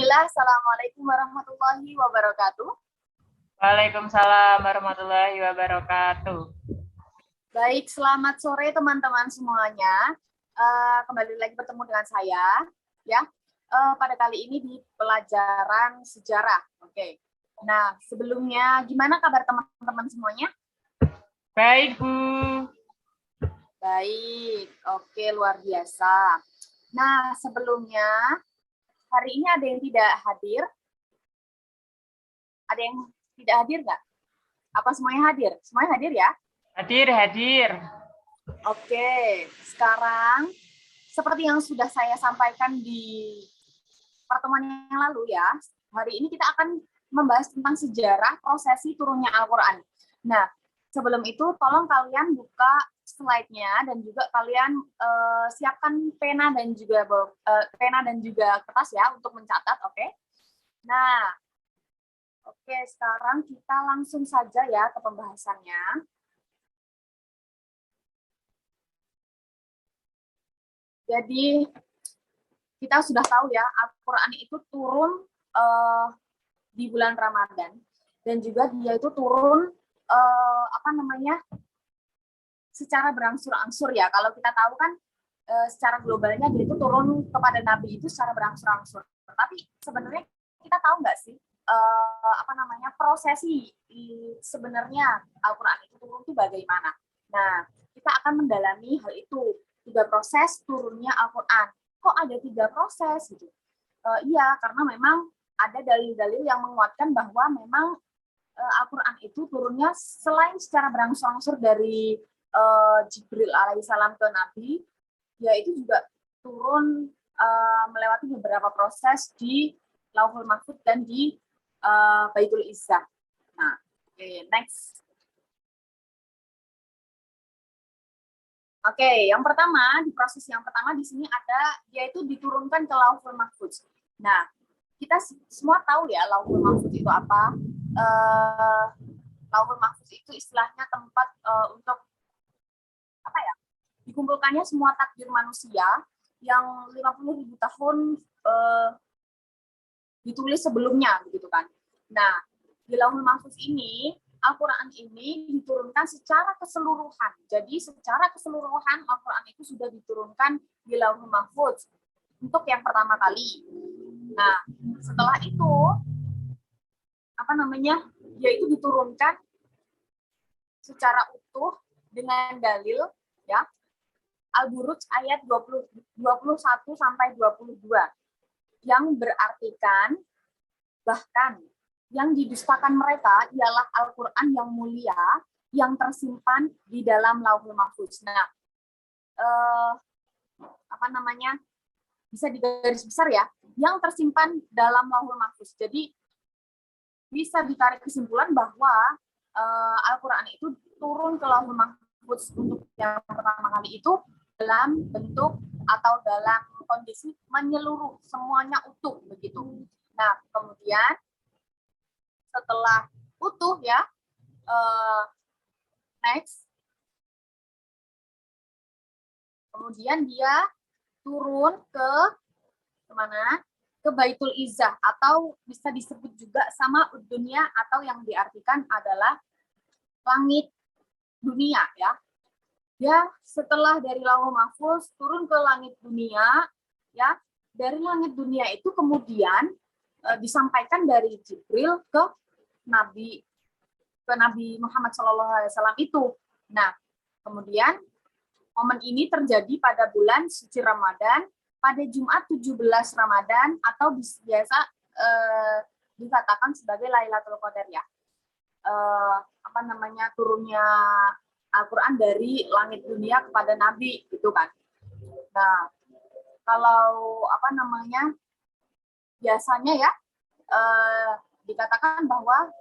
Bismillah, Assalamualaikum warahmatullahi wabarakatuh. Waalaikumsalam warahmatullahi wabarakatuh. Baik, selamat sore teman-teman semuanya. Kembali lagi bertemu dengan saya, ya. Pada kali ini di pelajaran sejarah. Oke. Nah, sebelumnya gimana kabar teman-teman semuanya? Baik, Bu. Baik, oke, luar biasa. Nah, sebelumnya hari ini ada yang tidak hadir? Ada yang tidak hadir nggak? Apa semuanya hadir? Semuanya hadir ya? Hadir, hadir. Oke, sekarang seperti yang sudah saya sampaikan di pertemuan yang lalu ya, hari ini kita akan membahas tentang sejarah prosesi turunnya Al-Quran. Nah, sebelum itu tolong kalian buka slide-nya dan juga kalian siapkan pena dan juga kertas ya untuk mencatat, oke? Nah, oke, sekarang kita langsung saja ya ke pembahasannya. Jadi kita sudah tahu ya, Al-Quran itu turun di bulan Ramadan dan juga dia itu turun secara berangsur-angsur ya. Kalau kita tahu kan secara globalnya dia itu turun kepada Nabi itu secara berangsur-angsur. Tapi sebenarnya kita tahu nggak sih prosesi sebenarnya Al-Quran itu turun itu bagaimana? Nah, kita akan mendalami hal itu. 3 proses turunnya Al-Quran. Kok ada 3 proses gitu? Iya, karena memang ada dalil-dalil yang menguatkan bahwa memang Al-Quran itu turunnya selain secara berangsur-angsur dari Jibril alaihissalam ke Nabi, yaitu juga turun melewati beberapa proses di Lauhul Mahfuz dan di Baitul Izzah. Nah, next. Oke, yang pertama, di proses yang pertama di sini ada, yaitu diturunkan ke Lauhul Mahfuz. Nah, kita semua tahu ya Lauhul Mahfuz itu apa. Lauhul Mahfuz itu istilahnya tempat untuk dikumpulkannya semua takdir manusia yang 50.000 tahun ditulis sebelumnya, begitu kan. Nah, di Lauhul Mahfuz ini Al-Quran ini diturunkan secara keseluruhan. Jadi secara keseluruhan Al-Quran itu sudah diturunkan di Lauhul Mahfuz untuk yang pertama kali. Nah, setelah itu yaitu diturunkan secara utuh dengan dalil ya. Al-Buruj ayat 21 sampai 22 yang berartikan bahkan yang didustakan mereka ialah Al-Quran yang mulia yang tersimpan di dalam Lauhul Mahfuz. Nah, bisa digaris besar ya, yang tersimpan dalam Lauhul Mahfuz. Jadi bisa ditarik kesimpulan bahwa Al-Quran itu turun ke Lauhul Mahfuz untuk yang pertama kali itu dalam bentuk atau dalam kondisi menyeluruh, semuanya utuh begitu. Nah, kemudian setelah utuh ya, next, kemudian dia turun ke kemana? Ke Baitul Izzah atau bisa disebut juga sama dunia atau yang diartikan adalah langit dunia ya. Ya, setelah dari Lauhul Mahfuz turun ke langit dunia, ya, dari langit dunia itu kemudian disampaikan dari Jibril ke Nabi Muhammad SAW itu. Nah, kemudian momen ini terjadi pada bulan suci Ramadan pada Jumat 17 Ramadan atau biasa dikatakan sebagai Lailatul Qadar ya. Turunnya Al-Quran dari langit dunia kepada Nabi gitu kan. Nah, kalau biasanya ya dikatakan bahwa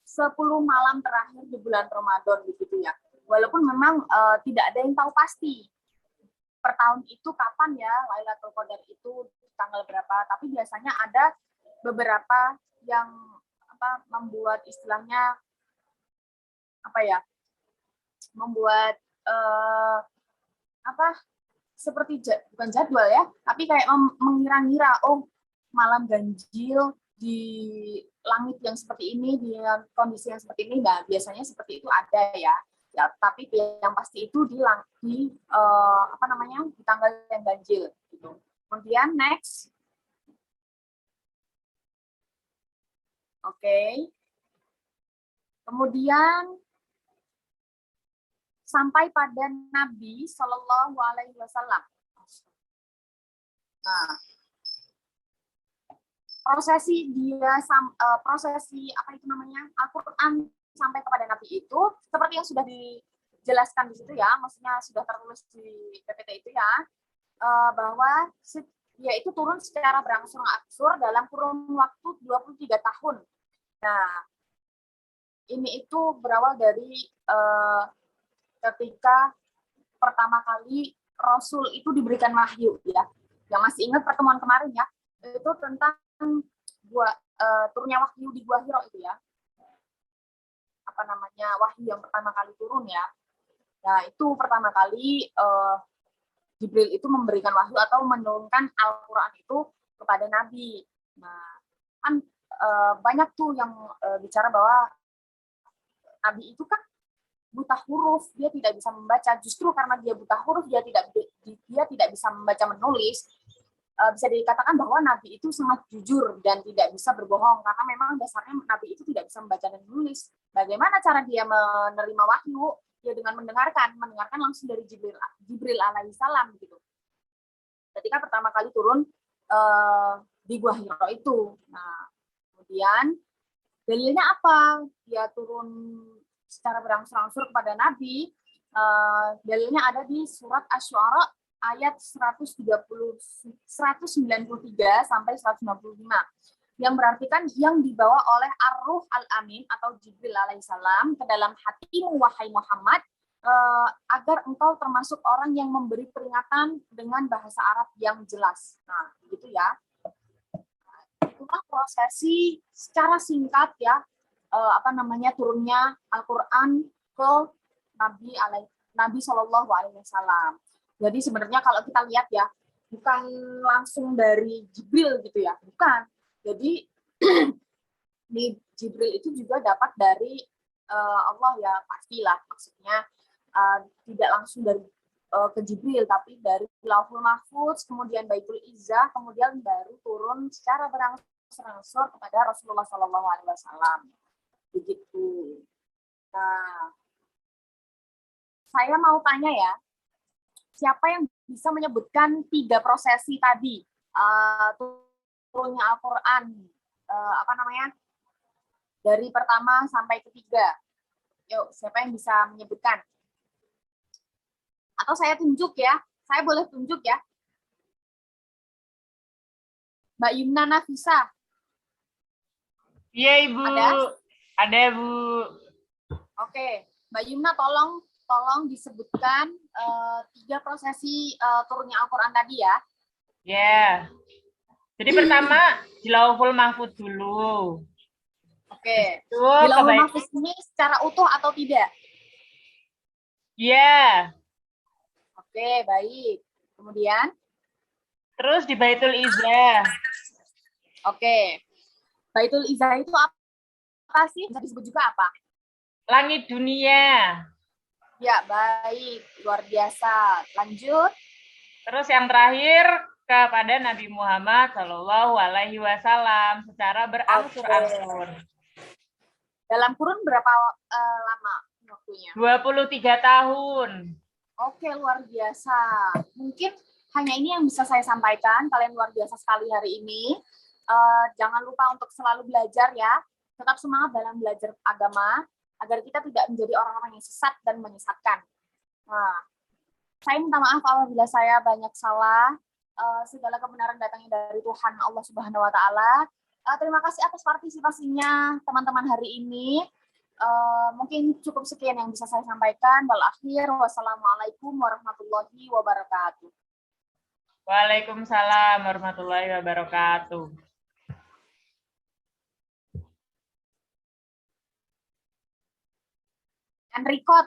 10 malam terakhir di bulan Ramadan begitu ya. Walaupun memang tidak ada yang tahu pasti per tahun itu kapan ya Lailatul Qadar itu tanggal berapa, tapi biasanya ada beberapa yang membuat istilahnya membuat seperti bukan jadwal ya, tapi kayak mengira-ngira, oh malam ganjil di langit yang seperti ini, di kondisi yang seperti ini, nah biasanya seperti itu ada ya. Ya, tapi yang pasti itu apa namanya, di tanggal yang ganjil gitu. Kemudian next. Oke. Kemudian sampai pada Nabi Shallallahu Alaihi Wasallam. Nah, prosesi apa itu namanya, Al-Quran sampai kepada Nabi itu seperti yang sudah dijelaskan di situ ya, maksudnya sudah tertulis di PPT itu ya, bahwa dia itu turun secara berangsur-angsur dalam kurun waktu 23 tahun. Nah, ini itu berawal dari ketika pertama kali Rasul itu diberikan wahyu ya. Yang masih ingat pertemuan kemarin ya, itu tentang turunnya wahyu di Gua Hiro itu ya. Apa namanya, wahyu yang pertama kali turun ya. Nah, itu pertama kali Jibril itu memberikan wahyu atau menurunkan Al-Quran itu kepada Nabi. Nah, kan banyak tuh yang bicara bahwa Nabi itu kan buta huruf, dia tidak bisa membaca. Justru karena dia buta huruf, dia tidak bisa membaca menulis. Bisa dikatakan bahwa Nabi itu sangat jujur dan tidak bisa berbohong karena memang dasarnya Nabi itu tidak bisa membaca dan menulis. Bagaimana cara dia menerima wahyu? Ya dengan mendengarkan langsung dari Jibril alaihissalam gitu. Ketika pertama kali turun di Gua Hiro itu. Nah, kemudian dalilnya apa? Dia turun secara berangsur-angsur kepada Nabi. Dalilnya ada di surat Asy-Syu'ara ayat 193 sampai 195. Yang berartikan yang dibawa oleh Ar-Ruh Al-Amin atau Jibril alaihissalam ke dalam hatimu wahai Muhammad, agar engkau termasuk orang yang memberi peringatan dengan bahasa Arab yang jelas. Nah, begitu ya. Itulah prosesi secara singkat ya, apa namanya, turunnya Al-Quran ke Nabi Shallallahu Alaihi Wasallam. Jadi sebenarnya kalau kita lihat ya, bukan langsung dari Jibril gitu ya, bukan. Jadi di Jibril itu juga dapat dari Allah ya, pastilah, maksudnya tidak langsung dari ke Jibril, tapi dari Lauhul Mahfuz, kemudian Baitul Izzah, kemudian baru turun secara berangsur-angsur kepada Rasulullah Shallallahu Alaihi Wasallam. Begitu. Nah, saya mau tanya ya, siapa yang bisa menyebutkan 3 prosesi tadi, turunnya Al-Quran, apa namanya, dari pertama sampai ketiga? Yuk, siapa yang bisa menyebutkan? Atau saya tunjuk ya? Saya boleh tunjuk ya? Mbak Yumna Nafisa. Iya, Ibu. Ada, Bu. Oke, Mbak Yumna tolong disebutkan 3 prosesi turunnya Al-Quran tadi ya. Ya. Jadi pertama di Lauhul Mahfuz dulu. Oke. Di Lauhul Mahfuz ini secara utuh atau tidak? Iya. Oke, baik. Kemudian? Terus di Baitul Izzah. Oke. Baitul Izzah itu apa sih? Bisa disebut juga apa? Langit dunia. Ya, baik. Luar biasa. Lanjut. Terus yang terakhir kepada Nabi Muhammad Shallallahu Alaihi Wasallam secara berangsur-angsur. Dalam kurun berapa lama waktunya? 23 tahun. Oke, luar biasa. Mungkin hanya ini yang bisa saya sampaikan. Kalian luar biasa sekali hari ini. Jangan lupa untuk selalu belajar ya. Tetap semangat dalam belajar agama, agar kita tidak menjadi orang-orang yang sesat dan menyesatkan. Nah, saya minta maaf apabila saya banyak salah. Segala kebenaran datangnya dari Tuhan Allah Subhanahu Wa Taala. Terima kasih atas partisipasinya teman-teman hari ini. Mungkin cukup sekian yang bisa saya sampaikan. Wal akhir, wassalamualaikum warahmatullahi wabarakatuh. Waalaikumsalam warahmatullahi wabarakatuh. And record.